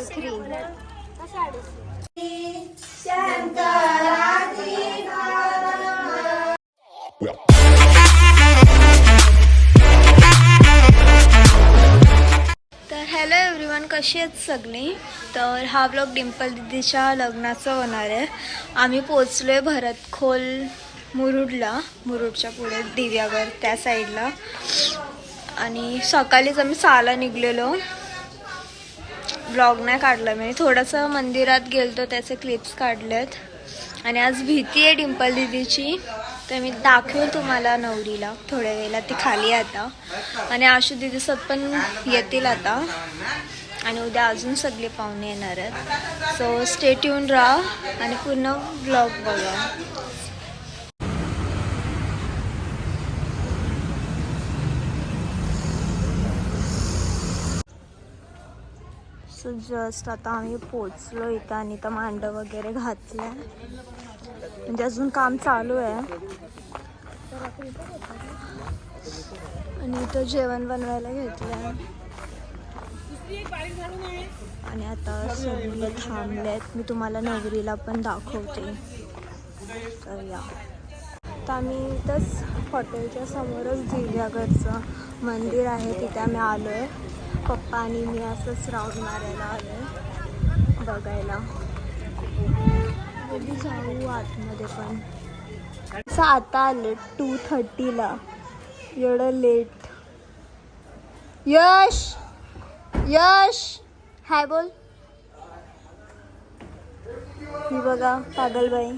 3 तर hello everyone, कशी आहेत सगळी. तर हा ब्लॉग डिंपल दीदीच्या लग्नाचा होणार आहे. आम्ही पोचलोय भरतखोल मुरुडला, मुरुडच्या पुढे दिव्यागर त्या साईडला. आणि सकाळीच आम्ही 6ला निघलेलो. ब्लॉग नाही काढला मी, थोडंसं मंदिरात गेलतो त्याचे क्लिप्स काढलेत. आणि आज भीती आहे डिंपल दीदीची, तर मी दाखवेल तुम्हाला नवरीला थोड्या वेळेला. ती खाली आता आणि आशू दीदीसोबत पण येतील आता. आणि उद्या अजून सगळे पाहुणे येणार आहेत. सो स्टे ट्यून राहा आणि पूर्ण ब्लॉग बघा. सो जस्ट आता आम्ही पोचलो इथं आणि इथं मांडव वगैरे घातलं आहे. म्हणजे अजून काम चालू आहे. आणि इथं जेवण बनवायला घेतलं आहे. आणि आता सगळे थांबलेत. मी तुम्हाला नवरीला पण दाखवते. तर या तर आम्ही इथंच हॉटेलच्या समोरच दिव्यागरचं मंदिर आहे, तिथे आम्ही आलो आहे. पप्पा आणि मी असंच राऊंड मारायला आलो आहे बघायला. कधी जाऊ आतमध्ये पण. असं आता आलं 2:30ला, एवढं लेट. यश यश हाय बोल. ही बघा पागलबाई.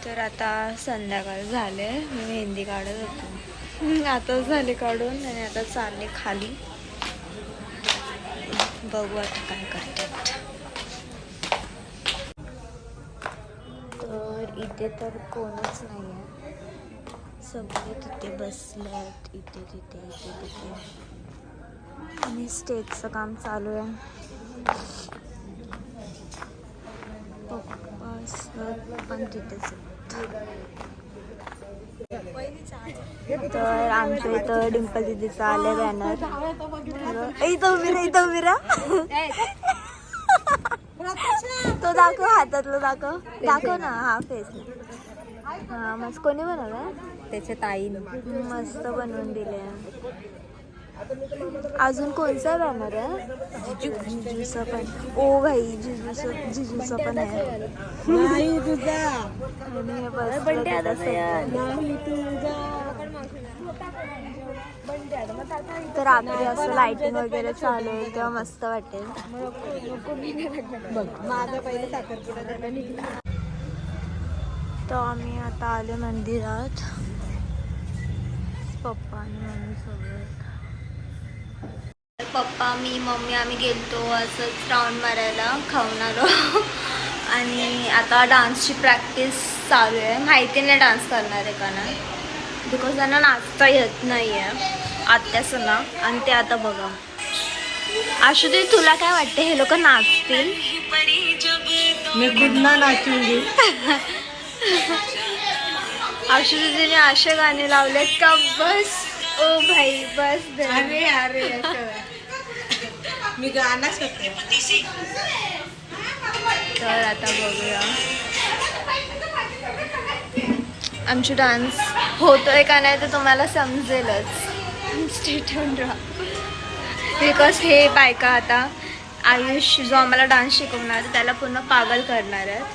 तर आता संध्याकाळ झाले, मी मेहंदी काढत होतो. आता झाले काढून आणि आता चालले खाली. बघू आता काय करतात. तर इथे तर कोणच नाही आहे, सगळे तिथे बसले आहेत. इथे तिथे इथे तिथे. आणि स्टेजचं काम चालू आहे. पप्पा सर पण तिथेच आहेत. तर आमच्या इथं डिंपल दीदीचा आले बॅनर. इथं उभी राहा, इथं उभी राहा. तो दाखव, हातातलं दाखव, दाखव ना. हा फेस. हा मस्त. कोणी बनवलं? त्याच्या ताईनं मस्त बनवून दिले. अजून कोणचा बॅनर आहे? जिजूचा पण. ओ भाई जिजूचा पण आहे. तर रात्री असं लाइटिंग वगैरे चालू आहे तेव्हा मस्त वाटेल. तर आम्ही आता आले मंदिरात, पप्पा आणि मम्मी सोबत. पप्पा मी मम्मी आम्ही गेलतो असंच राऊंड मारायला, खाऊन आलो. आणि आता डान्सची प्रॅक्टिस चालू आहे. माहिती नाही डान्स करणार आहे का नाही, बिकॉज त्यांना नाचता येत नाही आहे आत्याचं ना. आणि ते आता बघा. आशुदे तुला काय वाटते, हे लोक नाचतील? मी खुद ना नाचूंगी. आशुदीने असे गाणे लावलेत का बस. ओ भाई बस. अरे अरे मी गाणं शकते. तर आता बघूया आमची डान्स होतोय का नाही तर तुम्हाला समजेलच. स्टे ट्यून राहा. बिकॉज हे बायका आता आयुष जो आम्हाला डान्स शिकवणार त्याला पूर्ण पागल करणार आहेत.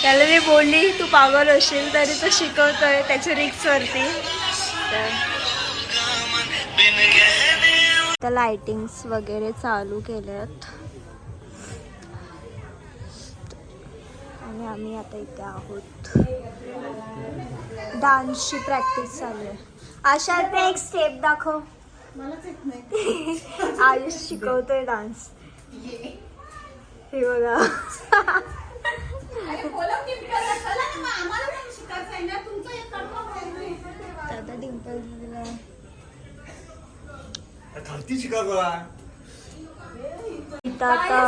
त्याला मी बोलली तू पागल होशील तरी तो शिकवतोय त्याच्या रिक्सवरती. तर लाइटिंग्स वगैरे चालू केल्यात आणि आम्ही आता इथे आहोत. डान्सची प्रॅक्टिस चालू आहे. अशा एक स्टेप दाखव. आयुष शिकवतोय डान्स. हे बघा. आता डिंपल दीदीला इथं आता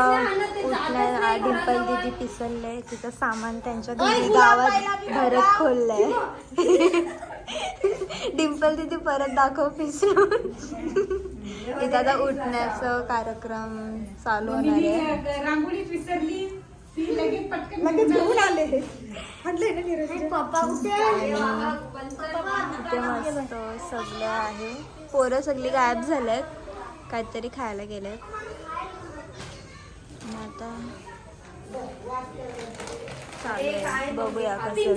उठल्या. डिंपल दीदी पिसलले तिथं सामान त्यांच्या घरी गावात भरत खोललंय. डिंपल दीदी परत दाखव पिसलून. इथं आता उठण्याचं कार्यक्रम चालू होणार आहे. रांगोळीत विसरली ती लगेच घेऊन आले. पप्पा इथे मस्त सगळं आहे. पोरं सगळी गायब झालेत, काहीतरी खायला गेलेत. आता चालू आहे. बघूया कसं.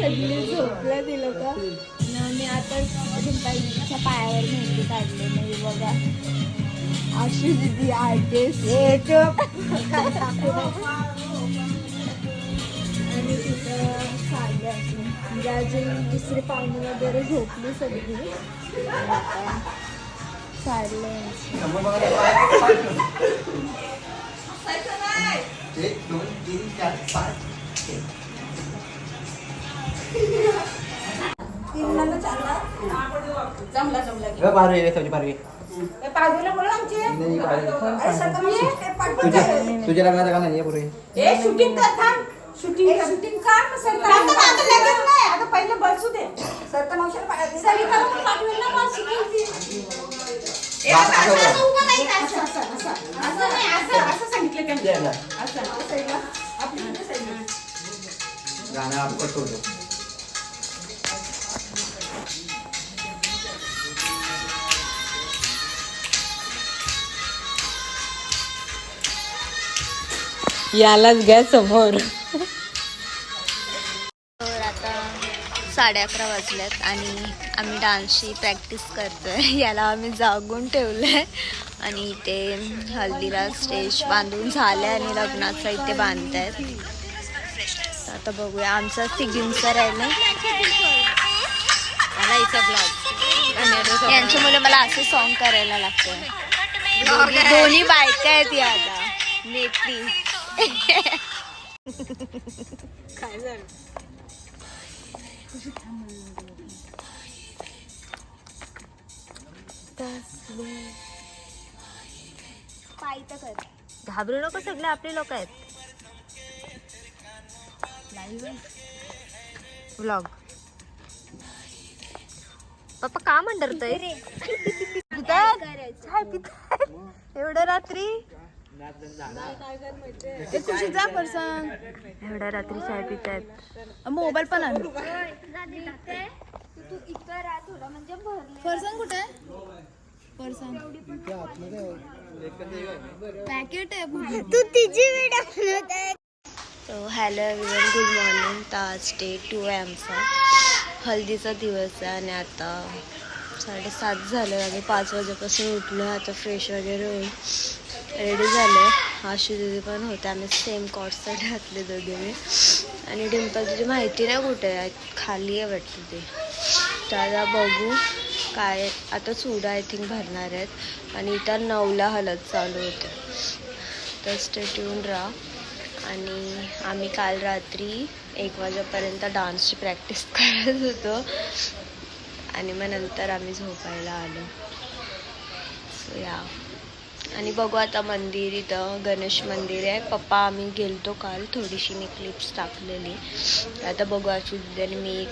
सगळी झोपल्या दिलं का मी आता डिंपलच्या पायावर मेहंदी काढले नाही बघा. आशू दिदी आर्टिस्ट आणि तिथं चालले असं म्हणजे अजून दुसरी पाहुणे वगैरे झोपली सगळी. आता चाललंय 1, 2, 3, 4, 5. तुझ्या लग्नाचं गाणं आहे पुढे. शूटिंग कर थांब. शूटिंग आता पहिले बसू दे. सरिता मावशीला पाठवेल ना मग शूटिंग. असं सांगितलं त्यांनी. गाणं आपण ठेवतो. यालाच घ्या समोर. तर आता 11:30 वाजल्यात आणि आम्ही डान्सची प्रॅक्टिस करतोय. याला आम्ही जागून ठेवलंय आणि इथे हल्दीला स्टेज बांधून झालंय आणि लग्नाचं इथे बांधतायत. आता बघूया आमचा तिघींचा राहिलं. यांच्या मुलं मला असं सॉन्ग करायला लागतं. दोन्ही बायका आहेत या आता नेत्री. काय झालं तसले पायी तर कर. घाबरू नको, सगळे आपले लोक आहेत. व्लॉग. पप्पा का म्हणतोय एवढ्या रात्री? एवढ्या रात्री चाय पितायत. मोबाईल पण आण. तू इथं राहा थोडं म्हणजे भरले. फरसाण कुठे आहे? फरसाण पॅकेट आहे. तू तिची video so hello everyone, good morning. तर आज डे 2 आहे आमचा. हल्दीचा दिवस आहे आणि आता 7:30 झालं. आम्ही 5 वाजेपासून उठलो. आता फ्रेश वगैरे होईल, रेडी झालं. आशू दीदी पण होते. आम्ही सेम कॉटसाठी घातले दोघींनी. आणि डिंपल तुझी माहिती नाही कुठे आहे, खाली आहे वाटतं ते. तर आता बघू काय. आता चुडा आय थिंक भरणार आहेत आणि इथं 9ला हलत चालू होते. तर स्टे ट्यून राहा. आणि आम्ही काल रात्री 1 वाजेपर्यंत डान्सची प्रॅक्टिस करत होतो आणि मग नंतर आम्ही झोपायला आलो. सो या. आणि बघू आता मंदिर, इथं गणेश मंदिर आहे. पप्पा आम्ही गेलतो काल, थोडीशी मी क्लिप्स टाकलेली. आता बघू अशी आणि मी,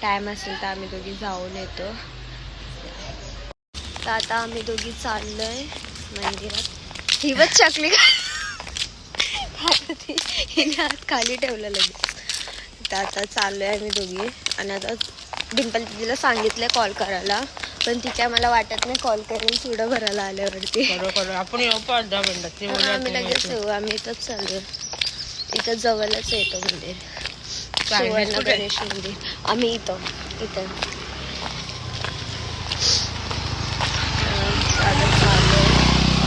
टाईम असेल तर आम्ही दोघी जाऊन येतो. तर आता आम्ही दोघी चाललोय मंदिरात. ही बघ चकली हिने हात खाली ठेवलं लगेच. तर आता चाललोय आम्ही दोघी. आणि आता डिंपल दिदीला सांगितलंय कॉल करायला, पण ती काय मला वाटत नाही कॉल करेल चुडा भरायला आल्यावरती. आपण येऊ 5-10 मिनिटात. आम्ही लगेच येऊ. आम्ही इथंच चालू. इथं जवळच येतो मंदिर, सुवर्ण गणेश मंदिर. आम्ही इथं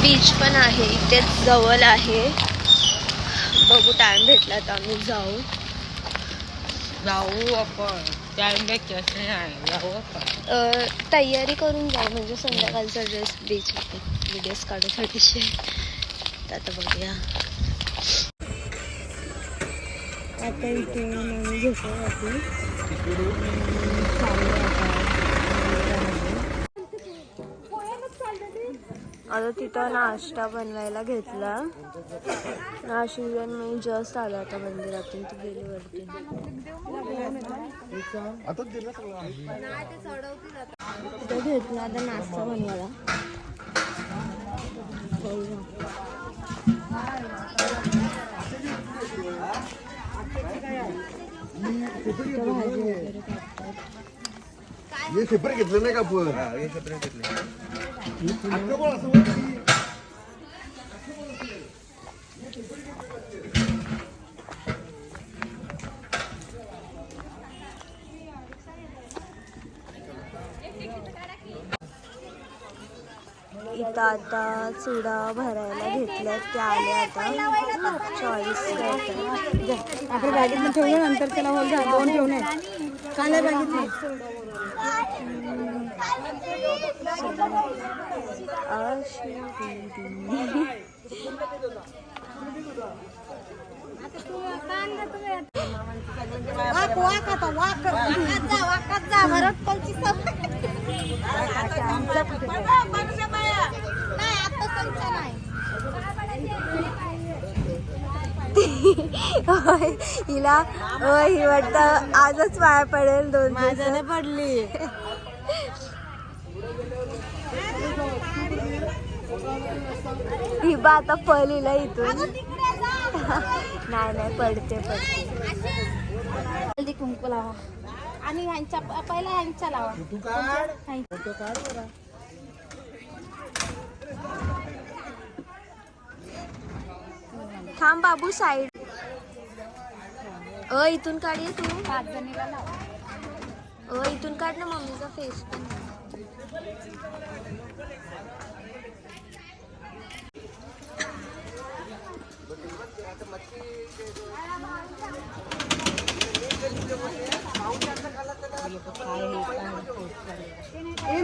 बीच पण आहे इथेच जवळ आहे. बघू टाइम भेटला तर आम्ही जाऊ आपण. टाइम भेटला जाऊ आपण. तयारी करून जाऊ, म्हणजे संध्याकाळचा ड्रेस बीच व्हिडिओज काढू थोडीशी. तर आता बघूया. आता इथे आता तिथं नाश्ता बनवायला घेतला. नाशिकन मी जस्ट आला आता मंदिरातून. ती गेली वरती. तिथं घेतला आता नाश्ता बनवायला. हे सेपरेट घेतलं नाही का पण? हे सेपरेट घेतले. इथं आता चुडा भरायला घेतल्यात. ते आले आता 40. आपल्या बॅगेत ठेवलं, नंतर त्याला होल 2 ठेवून ये. काल्या बॅगेत वाकात जा भरत पलची हिला ही वाटतं आजच पाया पडेल. 2 दिवसाने पडली. ही बा आता पलीला इथून. नाही पडते. हळदी कुंकू लावा आणि ह्यांच्या पहिला ह्यांच्या लावा. थांब बाबू साईड. इथून काढ ये तू. 5 जणीला लावा. इथून काढ ना मम्मीचा फेस पण.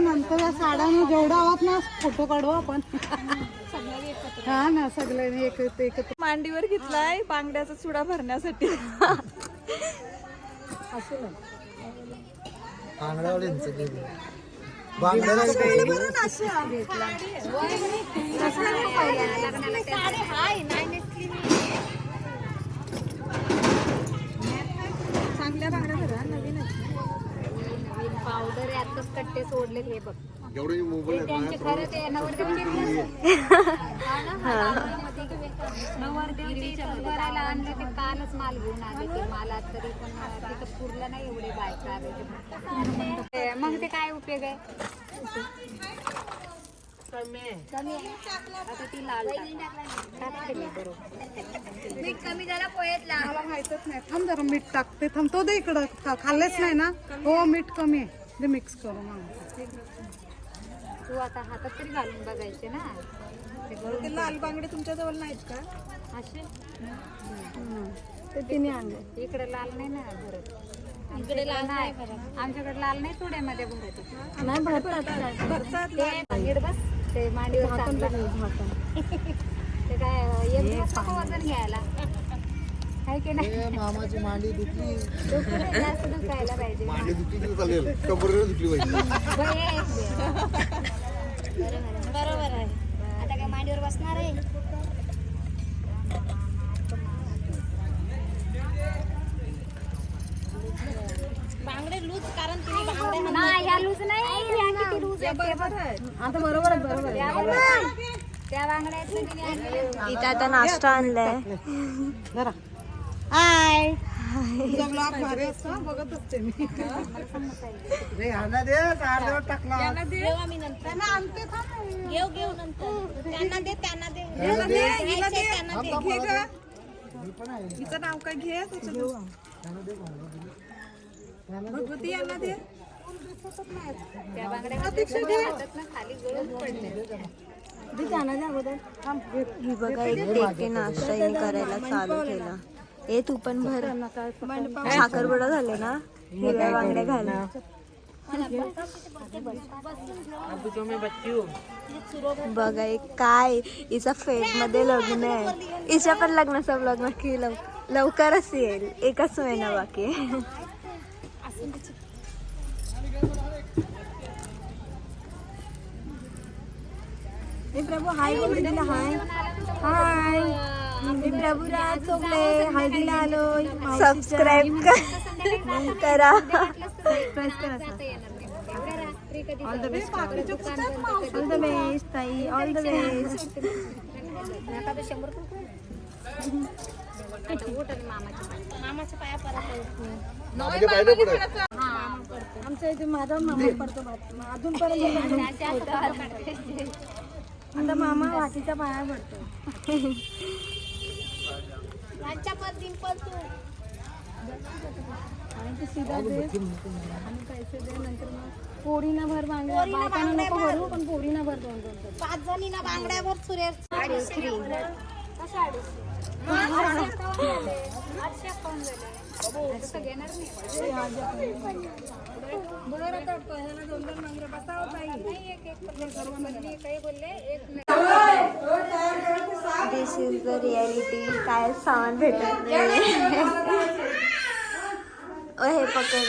नंतर या साड्याने जेवढा आवाज ना फोटो काढू आपण. हा ना, सगळ्यांनी एकत्र. मांडीवर घेतलाय बांगड्याचा चुडा भरण्यासाठी. आंगड्यावाल्यांचं चांगल्या बांगड्या बघा नवीन पावडर आताच कट्टे सोडले हे बघ एवढे मोबाईल त्यांचे खरं ते नवरदेवच्या करायला आणले ते कालच माल घेऊन आले ते माला तरी पण तिथं पुरलं नाही एवढे बायका आले ते. मग ते काय उपयोग आहे कमी आहे. आता ती लाल टाकते मी बरोबर मीठ कमी झाला पोहेतला मला माहितच नाही थांब जरा मीठ टाकते थांब तो दे इकडं खाल्लेच नाही ना हो मीठ कमी आहे ते मिक्स करू मग तू आता हातात तरी घालून बघायचे ना ते लाल बांगडे तुमच्या जवळ नाहीत का असे ते तिने आणले इकडे लाल नाही ना भरत इकडे लाल नाही आमच्याकडे लाल नाही थोड्यामध्ये भरत नाही भरतात ते नीट बस ते मांडीवर टाकलं. ते काय एक दिवस नको वजन घ्यायला आहे की नाही मामाची मांडी दुखली डोकं नाही जास्त दुखायला पाहिजे मांडी दुखली तरी चालेल कंबरला दुखली पाहिजे बरं आहे एक दिवस. बरोबर आहे आता काय मांडीवर बसणार आहे बांगडे लूज कारण तुम्ही बांगडे नाही ह्या लूज नाही ह्या किती लूज आहे ते बघ. आता बरोबर आहे बरोबर त्या बांगड्या आहेत ना तिने आणल्या. इथं आता नाश्ता आणलाय. जरा हाय तुझा ब्लॉग भारी असतो बघत असते मी रे हाना दे अर्धवट टाकला घेऊ आम्ही नंतर त्यांना आणते थांब घेऊ नंतर त्यांना दे त्यांना दे त्यांना दे घे ग हिचं नाव काय घे भगवती यांना दे त्या बांगड्या हातात ना खाली गळून पडले ही बघा एक टेके नाश्ता हिने करायला चालू केला. ए तू पण भर साखरपुडा झाले ना हिरव्या बांगड्या घालून. बघा एक काय हिचा फेट मध्ये लग्न आहे. हिच्या पण लग्नाचा ब्लॉग नक्की लवकरच येईल. एकच महिना बाकी आहे. प्रभू हाय बोल दिला हाय हाय मी प्रभुराज चोगले हळदीला आलोय सबस्क्राईब करा. प्रेस करा all the best all the best ताई ऑल द बेस्ट मामाच्या पाया परत मामाच्या पायाला पडत आमच्या इथे माझा मामा पडतो अजूनपर्यंत आता मामा वाटीच्या पाया पडतो आणि ते सीधा दे आणि पैसे दे नंतर मग पोरीना भर बांगड्या बायकांना नको भरू पण पोरीना भर 2-2 5 जणींना बांगड्यावर सुरेश दिस इज द रियालिटी. काय सामान भेटत नाही. हे पकड.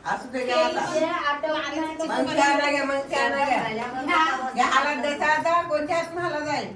असू दे घ्या आता. मग त्या घ्या मग त्या घ्या हातात द्यायचा आता कोणत्या हात मला जाईल.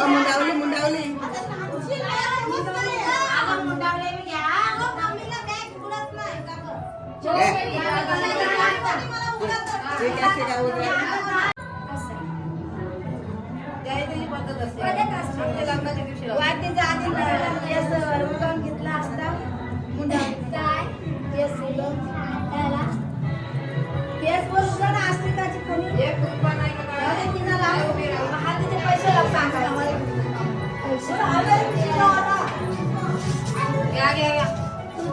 मुंडावली मुंडावली घेतला असता काय केस बोलून आस्तिकाची कोणी पैसे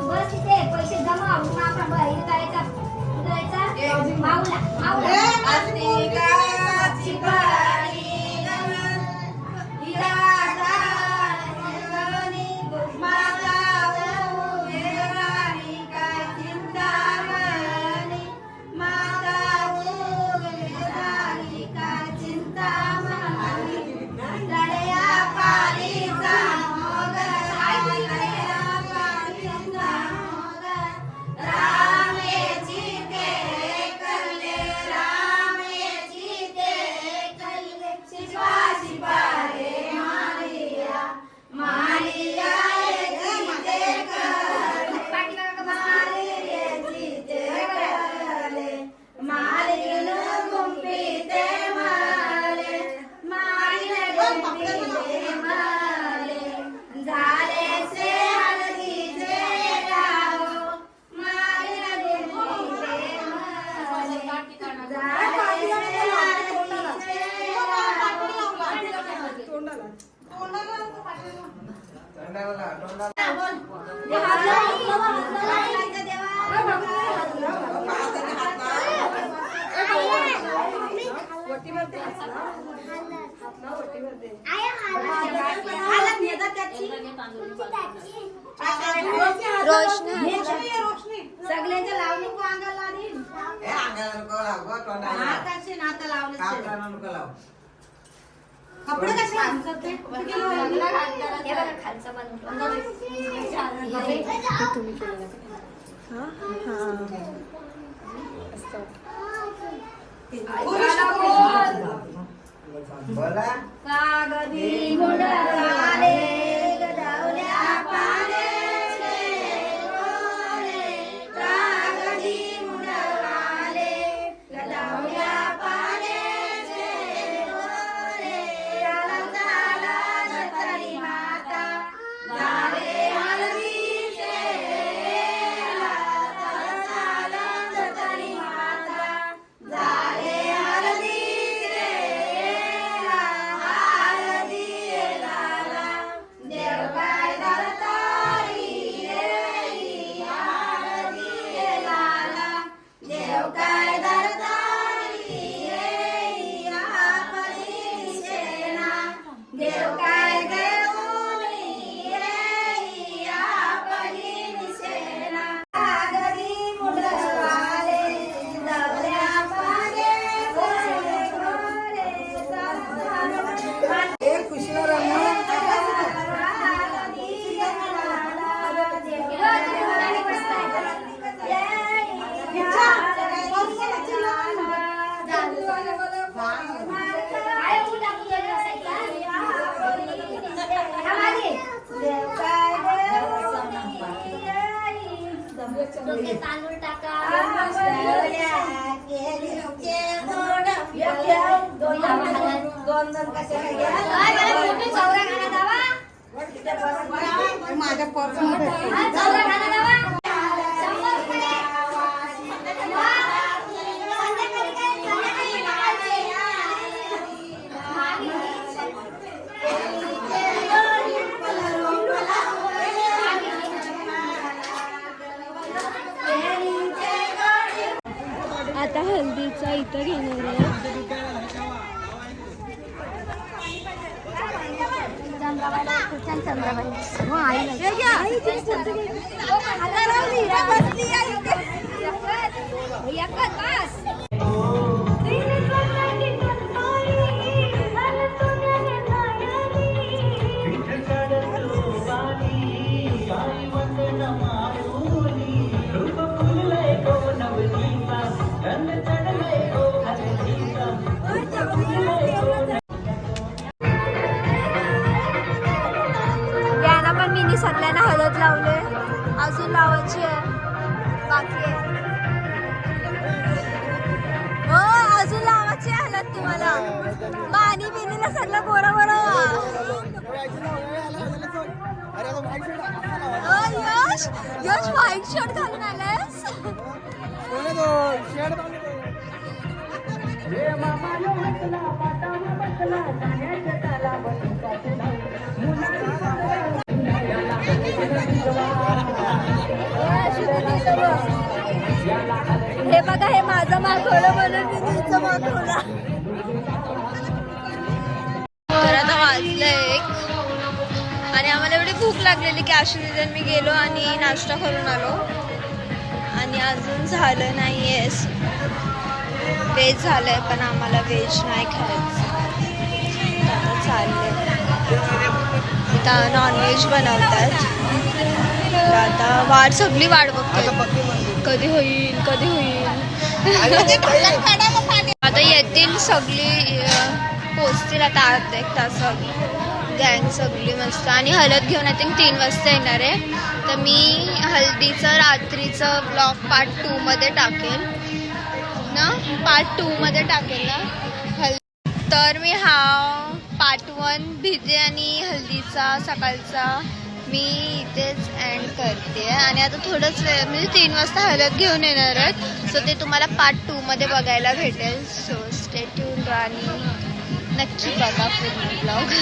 बस तिथे पैसे जमा होऊन आपण करायचा माऊला रामेची ते करले राम रोशनी सगळ्यांच्या लावणी अंगाला आधी हे अंगाला नको लाव गं, तोंडाला लाव. कापडाला नको लाव. कपडे कसे घालतात ते? बोला. तांदूळ टाका माझ्या पर्स मध्ये आता हल्दीचा इथं घेणार आहे. यांना पण मी सगळ्यांना हळद लावले, अजून लावायची आहे, बाकी आहे. हो अजून लावायची आहे हळद तुम्हाला. पाणी बिनीला सगळं बरं बरं. यश यश व्हाईट शर्ट घालून आलायस. हे बघा, हे माझं मागवलं म्हणून मी तुमचं मागवलं. तर आता वाजलं 1 आणि आम्हाला एवढी भूक लागलेली की आश्विन मी गेलो आणि नाश्ता करून आलो आणि अजून झालं नाहीये. व्हेज झालंय पण आम्हाला व्हेज नाही खायचं. आता चाललंय, इथं नॉनव्हेज बनवतात. तर आता सगळी वाट बघते कधी होईल कधी होईल. आता येतील सगळी, पोचतील आता अर्धा 1 तासात गँग सगळी मस्त. आणि हळद घेऊन आय थिंक 3 वाजता येणार आहे. तर मी हल्दीचं रात्रीचं ब्लॉग पार्ट 2 मध्ये टाकेल ना, पार्ट 2 मध्ये टाकेल ना. तर मी हा पार्ट 1 भिजे आणि हल्दीचा सकाळचा मी इथेच एंड करते. आणि आता थोडंच वेळ म्हणजे 3 वाजता हळद घेऊन येणार आहेत. सो ते तुम्हाला पार्ट 2 मध्ये बघायला भेटेल. सो स्टे ट्यून्ड आणि नक्की बघा पूर्ण ब्लॉग.